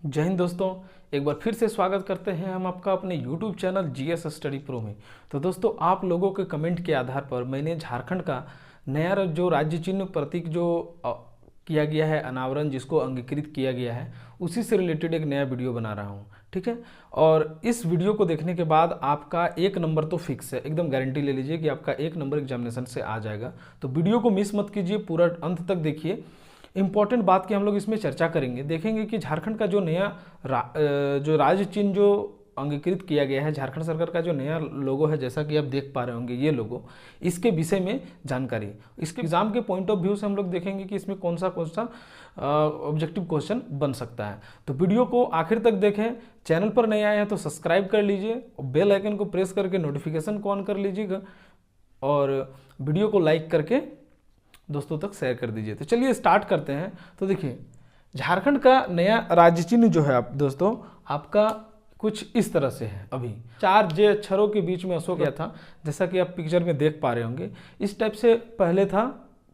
जय हिंद दोस्तों। एक बार फिर से स्वागत करते हैं हम आपका अपने YouTube channel GS study pro में। तो दोस्तों, आप लोगों के कमेंट के आधार पर मैंने झारखंड का नया जो राज्य चिन्ह प्रतीक जो किया गया है अनावरण, जिसको अंगीकृत किया गया है, उसी से रिलेटेड एक नया वीडियो बना रहा हूँ। ठीक है, और इस वीडियो को देखने के बाद आपका 1 नंबर तो फिक्स है, एकदम गारंटी ले लीजिए कि आपका 1 नंबर एग्जामिनेशन से आ जाएगा। तो वीडियो को मिस मत कीजिए, पूरा अंत तक देखिए। इंपॉर्टेंट बात की हम लोग इसमें चर्चा करेंगे, देखेंगे कि झारखंड का जो नया जो राज्य चिन्ह जो अंगीकृत किया गया है, झारखंड सरकार का जो नया लोगो है, जैसा कि आप देख पा रहे होंगे ये लोगो, इसके विषय में जानकारी, इसके एग्जाम के पॉइंट ऑफ व्यू से हम लोग देखेंगे कि इसमें कौन सा ऑब्जेक्टिव क्वेश्चन बन सकता है। तो वीडियो को आखिर तक देखें। चैनल पर नए आए हैं तो सब्सक्राइब कर लीजिए और बेल आइकन को प्रेस करके नोटिफिकेशन को ऑन कर लीजिएगा और वीडियो को लाइक करके दोस्तों तक शेयर कर दीजिए। तो चलिए स्टार्ट करते हैं। तो देखिए, झारखंड का नया राज्य चिन्ह जो है आप दोस्तों, आपका कुछ इस तरह से है। अभी 4 जे अक्षरों के बीच में अशोक गया था, जैसा कि आप पिक्चर में देख पा रहे होंगे। इस टाइप से पहले था,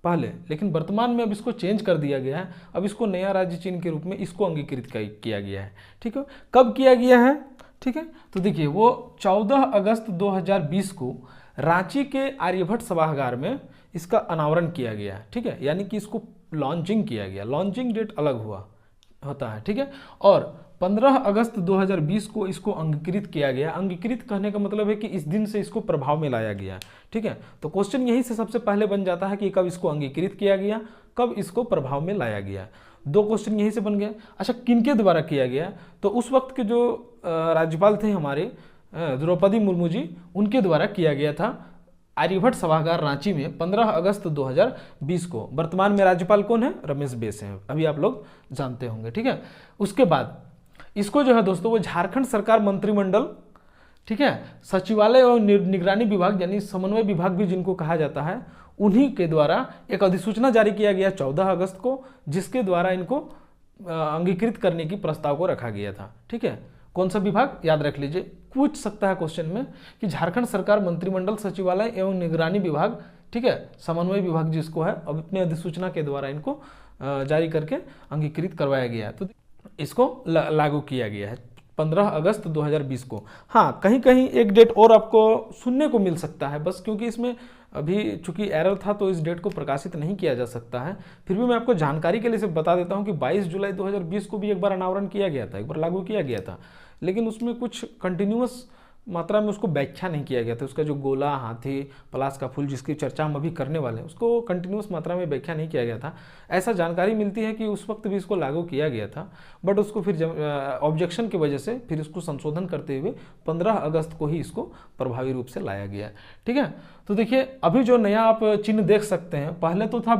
लेकिन वर्तमान में अब इसको चेंज कर दिया गया है। अब इसको नया राज्य चिन्ह के रूप में इसको अंगीकृत किया गया है। ठीक है, कब किया गया है? ठीक है, तो देखिए, वो 14 अगस्त 2020 को रांची के आर्यभट्ट सभागार में इसका अनावरण किया गया है। ठीक है, यानी कि इसको लॉन्चिंग किया गया। लॉन्चिंग डेट अलग होता है। ठीक है, और 15 अगस्त 2020 को इसको अंगीकृत किया गया। अंगीकृत कहने का मतलब है कि इस दिन से इसको प्रभाव में लाया गया। ठीक है, तो क्वेश्चन यहीं से सबसे पहले बन जाता है कि कब इसको अंगीकृत किया गया, कब इसको प्रभाव में लाया गया। 2 क्वेश्चन यहीं से बन गया। अच्छा, किनके द्वारा किया गया? तो उस वक्त के जो राज्यपाल थे हमारे द्रौपदी मुर्मू जी, उनके द्वारा किया गया था आर्यभट्ट सभागार रांची में 15 अगस्त 2020 को। वर्तमान में राज्यपाल कौन है? रमेश बैस हैं, अभी आप लोग जानते होंगे। ठीक है, उसके बाद इसको जो है दोस्तों, वो झारखंड सरकार मंत्रिमंडल, ठीक है, सचिवालय और निगरानी विभाग यानी समन्वय विभाग भी जिनको कहा जाता है, उन्हीं के द्वारा एक अधिसूचना जारी किया गया 14 अगस्त को, जिसके द्वारा इनको अंगीकृत करने की प्रस्ताव को रखा गया था। ठीक है, कौन सा विभाग? याद रख लीजिए, पूछ सकता है क्वेश्चन में कि झारखंड सरकार मंत्रिमंडल सचिवालय एवं निगरानी विभाग, ठीक है, समन्वय विभाग जिसको है, अब अपने अधिसूचना के द्वारा इनको जारी करके अंगीकृत करवाया गया है। तो इसको लागू किया गया है 15 अगस्त 2020 को। हाँ, कहीं कहीं एक डेट और आपको सुनने को मिल सकता है, बस क्योंकि इसमें अभी चूंकि एरर था तो इस डेट को प्रकाशित नहीं किया जा सकता है। फिर भी मैं आपको जानकारी के लिए सिर्फ बता देता हूं कि 22 जुलाई 2020 को भी एक बार अनावरण किया गया था, एक बार लागू किया गया था, लेकिन उसमें कुछ कंटिन्यूअस मात्रा में उसको व्याख्या नहीं किया गया था। उसका जो गोला, हाथी, पलाश का फूल, जिसकी चर्चा हम अभी करने वाले हैं, उसको कंटिन्यूअस मात्रा में व्याख्या नहीं किया गया था। ऐसा जानकारी मिलती है कि उस वक्त भी इसको लागू किया गया था, बट उसको फिर ऑब्जेक्शन की वजह से फिर इसको संशोधन करते हुए 15 अगस्त को ही इसको प्रभावी रूप से लाया गया। ठीक है, तो देखिए, अभी जो नया आप चिन्ह देख सकते हैं, पहले तो था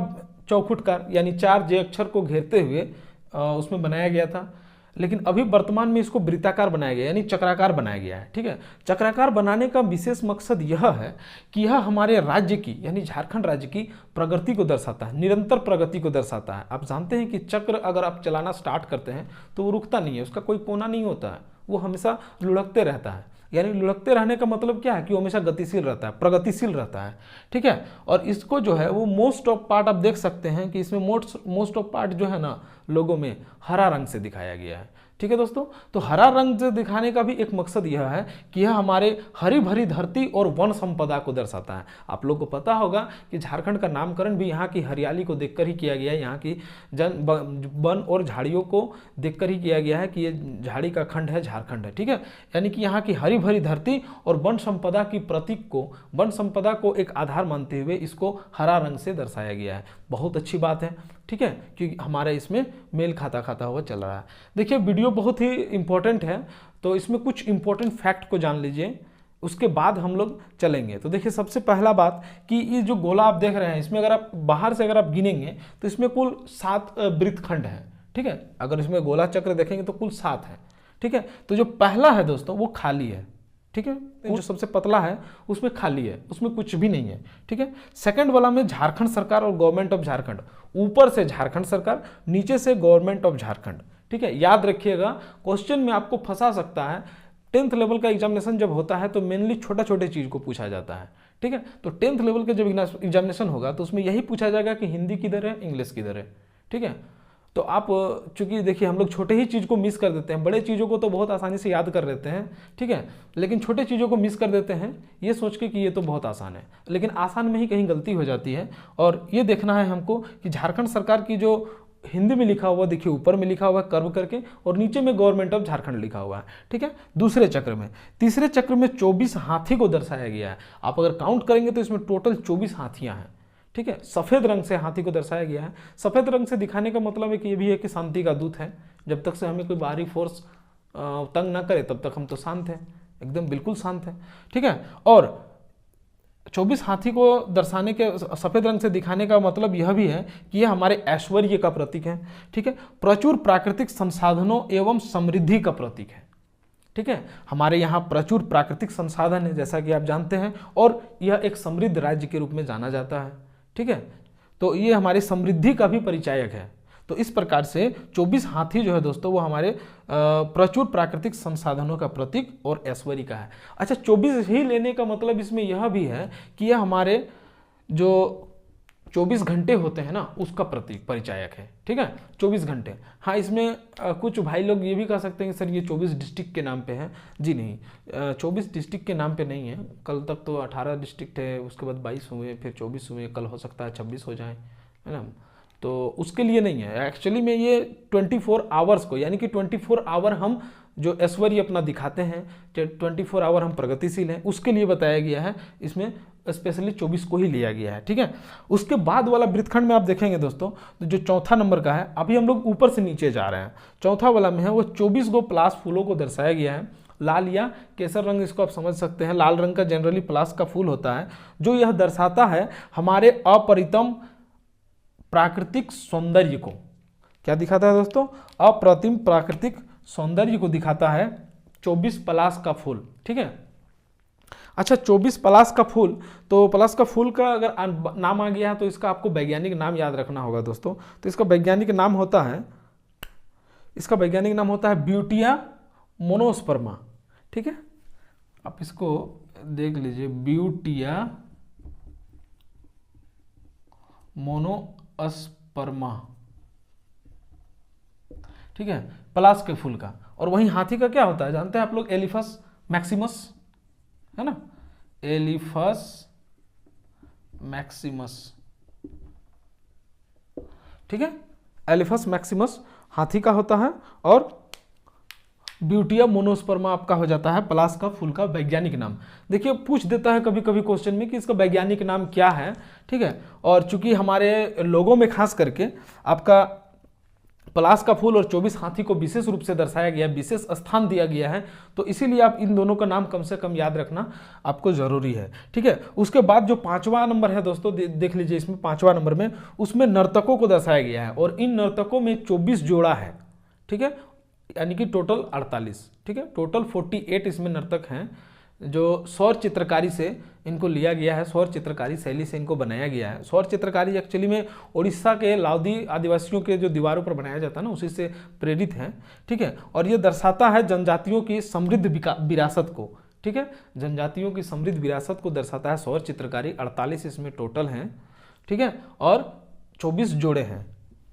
चौखुटकार, यानी 4 जे अक्षर को घेरते हुए उसमें बनाया गया था, लेकिन अभी वर्तमान में इसको वृत्ताकार बनाया गया, यानी चक्राकार बनाया गया है। ठीक है, चक्राकार बनाने का विशेष मकसद यह है कि यह हमारे राज्य की, यानी झारखंड राज्य की प्रगति को दर्शाता है, निरंतर प्रगति को दर्शाता है। आप जानते हैं कि चक्र अगर आप चलाना स्टार्ट करते हैं तो वो रुकता नहीं है, उसका कोई कोना नहीं होता है, वो हमेशा लुढ़कते रहता है। यानी लुढ़कते रहने का मतलब क्या है कि वो हमेशा गतिशील रहता है, प्रगतिशील रहता है। ठीक है, और इसको जो है वो मोस्ट ऑफ पार्ट आप देख सकते हैं कि इसमें मोस्ट ऑफ पार्ट जो है ना, लोगों में हरा रंग से दिखाया गया है। ठीक है दोस्तों, तो हरा रंग से दिखाने का भी एक मकसद यह है कि यह हमारे हरी भरी धरती और वन संपदा को दर्शाता है। आप लोग को पता होगा कि झारखंड का नामकरण भी यहाँ की हरियाली को देखकर ही किया गया है, यहाँ की वन और झाड़ियों को देखकर ही किया गया है कि ये झाड़ी का खंड है, झारखंड है। ठीक है, यानी कि यहाँ की हरी भरी धरती और वन संपदा की प्रतीक को, वन संपदा को एक आधार मानते हुए इसको हरा रंग से दर्शाया गया है। बहुत अच्छी बात है। ठीक है, क्योंकि हमारे इसमें मेल खाता हुआ चल रहा है। देखिए, वीडियो बहुत ही इंपॉर्टेंट है, तो इसमें कुछ इंपॉर्टेंट फैक्ट को जान लीजिए, उसके बाद हम लोग चलेंगे। तो देखिए, सबसे पहला बात कि ये जो गोला आप देख रहे हैं, इसमें अगर आप बाहर से अगर आप गिनेंगे तो इसमें कुल 7 वृत्तखंड हैं। ठीक है, अगर इसमें गोला चक्र देखेंगे तो कुल 7 है। ठीक है, तो जो पहला है दोस्तों वो खाली है। ठीक है, जो सबसे पतला है उसमें खाली है, उसमें कुछ भी नहीं है। ठीक है, सेकंड वाला में झारखंड सरकार और गवर्नमेंट ऑफ झारखंड, ऊपर से झारखंड सरकार, नीचे से गवर्नमेंट ऑफ झारखंड। ठीक है, याद रखिएगा, क्वेश्चन में आपको फंसा सकता है। 10th लेवल का एग्जामिनेशन जब होता है तो मेनली छोटे चीज को पूछा जाता है। ठीक है, तो 10th लेवल का जब एग्जामिनेशन होगा तो उसमें यही पूछा जाएगा कि हिंदी किधर है, इंग्लिश किधर है। ठीक है, तो आप चूंकि देखिए हम लोग छोटे ही चीज़ को मिस कर देते हैं, बड़े चीज़ों को तो बहुत आसानी से याद कर लेते हैं, ठीक है, लेकिन छोटे चीज़ों को मिस कर देते हैं ये सोच के कि ये तो बहुत आसान है, लेकिन आसान में ही कहीं गलती हो जाती है। और ये देखना है हमको कि झारखंड सरकार की जो हिंदी में लिखा हुआ, देखिए ऊपर में लिखा हुआ है कर्व करके और नीचे में गवर्नमेंट ऑफ झारखंड लिखा हुआ है, ठीक है, दूसरे चक्र में। तीसरे चक्र में 24 हाथी को दर्शाया गया है। आप अगर काउंट करेंगे तो इसमें टोटल 24 हाथियां हैं, ठीक है। सफेद रंग से हाथी को दर्शाया गया है। सफेद रंग से दिखाने का मतलब है कि ये भी है कि शांति का दूत है। जब तक से हमें कोई बाहरी फोर्स तंग ना करे तब तक हम तो शांत हैं, एकदम बिल्कुल शांत हैं, ठीक है। और 24 हाथी को दर्शाने के, सफेद रंग से दिखाने का मतलब यह भी है कि यह हमारे ऐश्वर्य का प्रतीक है, ठीक है, प्रचुर प्राकृतिक संसाधनों एवं समृद्धि का प्रतीक है, ठीक है। हमारे यहाँ प्रचुर प्राकृतिक संसाधन है जैसा कि आप जानते हैं, और यह एक समृद्ध राज्य के रूप में जाना जाता है, ठीक है। तो ये हमारी समृद्धि का भी परिचायक है। तो इस प्रकार से 24 हाथी जो है दोस्तों वो हमारे प्रचुर प्राकृतिक संसाधनों का प्रतीक और ऐश्वर्य का है। अच्छा, 24 ही लेने का मतलब इसमें यह भी है कि यह हमारे जो 24 घंटे होते हैं ना उसका प्रतीक परिचायक है, ठीक है, 24 घंटे। हाँ, इसमें कुछ भाई लोग ये भी कह सकते हैं कि सर ये 24 डिस्ट्रिक्ट के नाम पे है। जी नहीं, 24 डिस्ट्रिक्ट के नाम पे नहीं है। कल तक तो 18 डिस्ट्रिक्ट है, उसके बाद 22 हुए, फिर 24 हुए, कल हो सकता है 26 हो जाए, है ना। तो उसके लिए नहीं है, एक्चुअली में ये 24 आवर्स को, यानी कि 24 आवर हम जो ऐश्वर्य अपना दिखाते हैं, 24 आवर हम प्रगतिशील हैं, उसके लिए बताया गया है। इसमें स्पेशली 24 को ही लिया गया है, ठीक है। उसके बाद वाला वृत्तखंड में आप देखेंगे दोस्तों, तो जो चौथा नंबर का है, अभी हम लोग ऊपर से नीचे जा रहे हैं, चौथा वाला में है वो 24 गो प्लास फूलों को दर्शाया गया है। लाल या केसर रंग इसको आप समझ सकते हैं, लाल रंग का जनरली प्लास का फूल होता है, जो यह दर्शाता है हमारे अपरितम प्राकृतिक सौंदर्य को। क्या दिखाता है दोस्तों? अप्रतिम प्राकृतिक सौंदर्य को दिखाता है 24 पलाश का फूल, ठीक है। अच्छा, 24 पलाश का फूल, तो पलाश का फूल का अगर नाम आ गया है तो इसका आपको वैज्ञानिक नाम याद रखना होगा दोस्तों। तो इसका वैज्ञानिक नाम होता है, ब्यूटिया मोनोस्पर्मा, ठीक है। आप इसको देख लीजिए, ब्यूटिया मोनोस्पर्मा, ठीक है, पलाश के फूल का। और वहीं हाथी का क्या होता है जानते हैं आप लोग? एलिफस मैक्सिमस, है ना, एलिफस मैक्सिमस, ठीक है, एलिफस मैक्सिमस हाथी का होता है, और ब्यूटिया मोनोस्पर्मा आपका हो जाता है पलाश का फूल का वैज्ञानिक नाम। देखिए, पूछ देता है कभी कभी क्वेश्चन में कि इसका वैज्ञानिक नाम क्या है, ठीक है। और चूंकि हमारे लोगों में खास करके आपका पलाश का फूल और 24 हाथी को विशेष रूप से दर्शाया गया, विशेष स्थान दिया गया है, तो इसीलिए आप इन दोनों का नाम कम से कम याद रखना आपको जरूरी है, ठीक है। उसके बाद जो 5वां नंबर है दोस्तों, देख लीजिए, इसमें 5वां नंबर में उसमें नर्तकों को दर्शाया गया है, और इन नर्तकों में 24 जोड़ा है, ठीक है, यानी कि टोटल 48, ठीक है, टोटल 48 इसमें नर्तक हैं, जो सौर चित्रकारी से इनको लिया गया है, सौर चित्रकारी शैली से इनको बनाया गया है। सौर चित्रकारी एक्चुअली में उड़ीसा के लाउदी आदिवासियों के जो दीवारों पर बनाया जाता है ना, उसी से प्रेरित है, ठीक है। और ये दर्शाता है जनजातियों की समृद्ध विरासत को, ठीक है, जनजातियों की समृद्ध विरासत को दर्शाता है सौर चित्रकारी। 48 इसमें टोटल हैं, ठीक है, और 24 जोड़े हैं।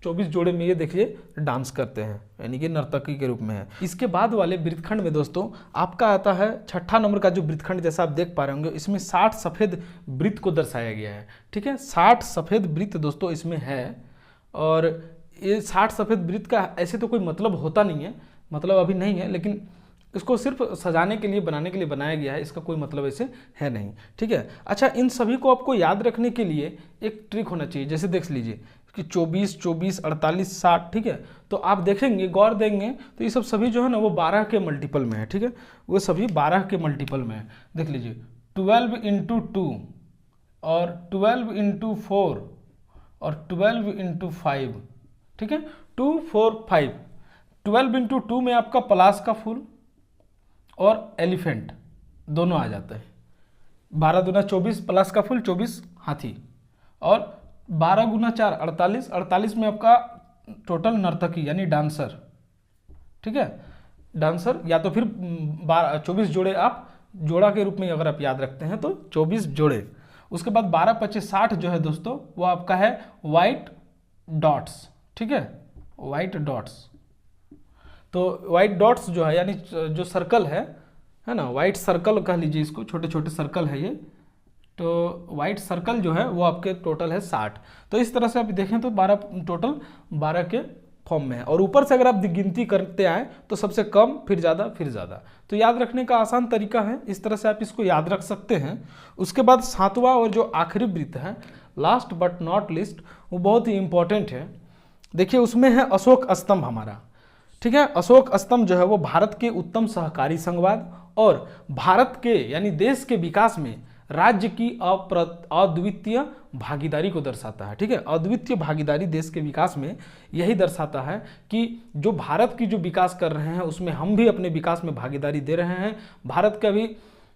24 जोड़े में ये देखिए डांस करते हैं, यानी कि नर्तकी के रूप में है। इसके बाद वाले वृत्तखंड में दोस्तों आपका आता है 6ठा नंबर का जो वृत्तखंड, जैसा आप देख पा रहे होंगे, इसमें 60 सफ़ेद वृत्त को दर्शाया गया है, ठीक है। 60 सफ़ेद वृत्त दोस्तों इसमें है, और ये 60 सफ़ेद वृत्त का ऐसे तो कोई मतलब होता नहीं है, मतलब अभी नहीं है, लेकिन इसको सिर्फ सजाने के लिए, बनाने के लिए बनाया गया है, इसका कोई मतलब ऐसे है नहीं, ठीक है। अच्छा, इन सभी को आपको याद रखने के लिए एक ट्रिक होना चाहिए, जैसे देख लीजिए कि 24, 24, 48, 60, ठीक है। तो आप देखेंगे, गौर देंगे तो ये सब सभी जो है ना वो 12 के मल्टीपल में है, ठीक है, वो सभी 12 के मल्टीपल में है। देख लीजिए, 12 × 2 और 12 × 4 और 12 × 5, ठीक है, 2, 4, 5। 12 × 2 में आपका पलाश का फूल और एलिफेंट दोनों आ जाते हैं। 12 दूना 24 पलाश का फूल, 24 हाथी, और 12 × 4 48, 48 में आपका टोटल नर्तकी यानी डांसर, ठीक है, डांसर, या तो फिर 24 जोड़े आप जोड़ा के रूप में अगर आप याद रखते हैं तो 24 जोड़े। उसके बाद 12, 25, 60 जो है दोस्तों वो आपका है वाइट डॉट्स, ठीक है, व्हाइट डॉट्स। तो व्हाइट डॉट्स जो है यानी जो सर्कल है ना, व्हाइट सर्कल कह लीजिए इसको, छोटे छोटे सर्कल है ये। तो व्हाइट सर्कल जो है वो आपके टोटल है 60। तो इस तरह से आप देखें तो 12 टोटल 12 के फॉर्म में है। और ऊपर से अगर आप गिनती करते आए तो सबसे कम फिर ज़्यादा फिर ज़्यादा। तो याद रखने का आसान तरीका है, इस तरह से आप इसको याद रख सकते हैं। उसके बाद 7वां और जो आखिरी वृत्त है, लास्ट बट नॉट लिस्ट, वो बहुत ही इंपॉर्टेंट है। देखिए उसमें है अशोक स्तंभ हमारा, ठीक है। अशोक स्तंभ जो है वो भारत के उत्तम सहकारी संघवाद और भारत के यानी देश के विकास में राज्य की अद्वितीय भागीदारी को दर्शाता है, ठीक है। अद्वितीय भागीदारी देश के विकास में यही दर्शाता है कि जो भारत की जो विकास कर रहे हैं उसमें हम भी अपने विकास में भागीदारी दे रहे हैं। भारत का भी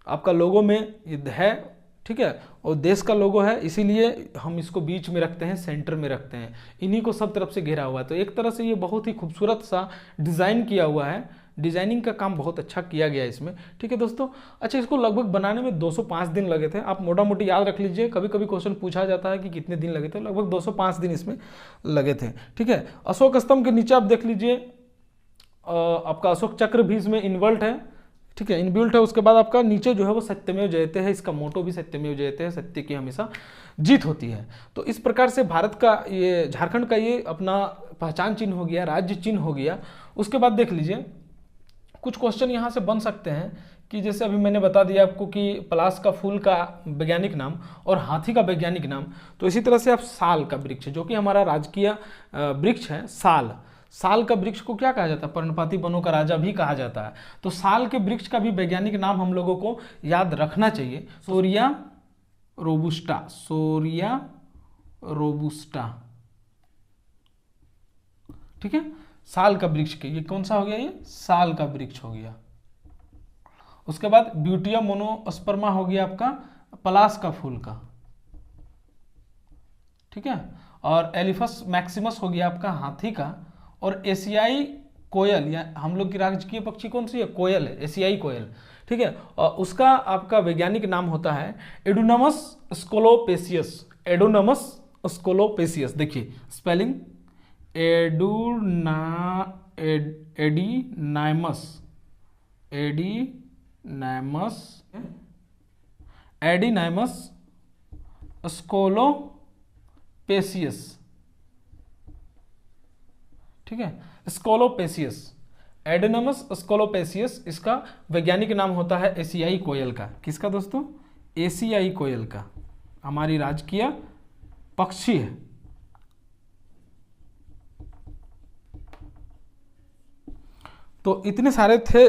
आपका लोगो में है, ठीक है, और देश का लोगो है, इसीलिए हम इसको बीच में रखते हैं, सेंटर में रखते हैं, इन्हीं को सब तरफ से घेरा हुआ है। तो एक तरह से ये बहुत ही खूबसूरत सा डिज़ाइन किया हुआ है, डिजाइनिंग का काम बहुत अच्छा किया गया है इसमें, ठीक है दोस्तों। अच्छा, इसको लगभग बनाने में 205 दिन लगे थे, आप मोटा मोटी याद रख लीजिए। कभी कभी क्वेश्चन पूछा जाता है कि कितने दिन लगे थे, लगभग 205 दिन इसमें लगे थे, ठीक है। अशोक स्तंभ के नीचे आप देख लीजिए आपका अशोक चक्र भी इसमें इन्वॉल्व है, ठीक है, इनबिल्ट है। उसके बाद आपका नीचे जो है वो सत्यमेव जयते है, इसका मोटो भी सत्यमेव जयते है, सत्य की हमेशा जीत होती है। तो इस प्रकार से भारत का ये, झारखंड का ये अपना पहचान चिन्ह हो गया, राज्य चिन्ह हो गया। उसके बाद देख लीजिए कुछ क्वेश्चन यहाँ से बन सकते हैं कि जैसे अभी मैंने बता दिया आपको कि पलाश का फूल का वैज्ञानिक नाम और हाथी का वैज्ञानिक नाम। तो इसी तरह से आप साल का वृक्ष, जो कि हमारा राजकीय वृक्ष है, साल का वृक्ष को क्या कहा जाता है? पर्णपाती वनों का राजा भी कहा जाता है। तो साल के वृक्ष का भी वैज्ञानिक नाम हम लोगों को याद रखना चाहिए, सोरिया रोबुस्टा, सोरिया रोबुस्टा, ठीक है। साल का वृक्ष के, ये कौन सा हो गया? ये साल का वृक्ष हो गया। उसके बाद ब्यूटिया मोनोस्पर्मा हो गया आपका पलाश का फूल का, ठीक है। और एलिफस मैक्सिमस हो गया आपका हाथी का। और एशियाई कोयल, या हम लोग की राजकीय पक्षी कौन सी है? कोयल है, एशियाई कोयल, ठीक है। और उसका आपका वैज्ञानिक नाम होता है एडोनमस स्कोलोपेसियस, एडोनमस स्कोलोपेसियस। देखिए स्पेलिंग एडिनाइमस स्कोलोपेसियस, ठीक है, स्कोलोपेसियस, एडिनमस स्कोलोपेसियस, इसका वैज्ञानिक नाम होता है एशियाई कोयल का। किसका दोस्तों? एशियाई कोयल का, हमारी राजकीय पक्षी है। तो इतने सारे थे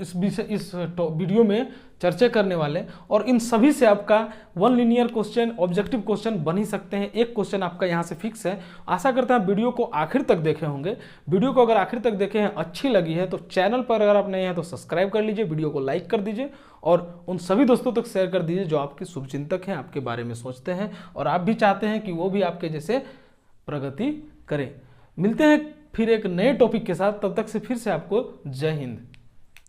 इस वीडियो में चर्चा करने वाले, और इन सभी से आपका one linear question, objective question बन ही सकते हैं। एक क्वेश्चन आपका यहाँ से फिक्स है। आशा करते हैं वीडियो को आखिर तक देखे होंगे। वीडियो को अगर आखिर तक देखे हैं, अच्छी लगी है, तो चैनल पर अगर आप नए हैं तो सब्सक्राइब कर लीजिए, वीडियो को लाइक कर दीजिए और उन सभी दोस्तों तक शेयर कर दीजिए जो आपके शुभचिंतक हैं, आपके बारे में सोचते हैं और आप भी चाहते हैं कि वो भी आपके जैसे प्रगति करें। मिलते हैं फिर एक नए टॉपिक के साथ, तब तक से फिर से आपको जय हिंद।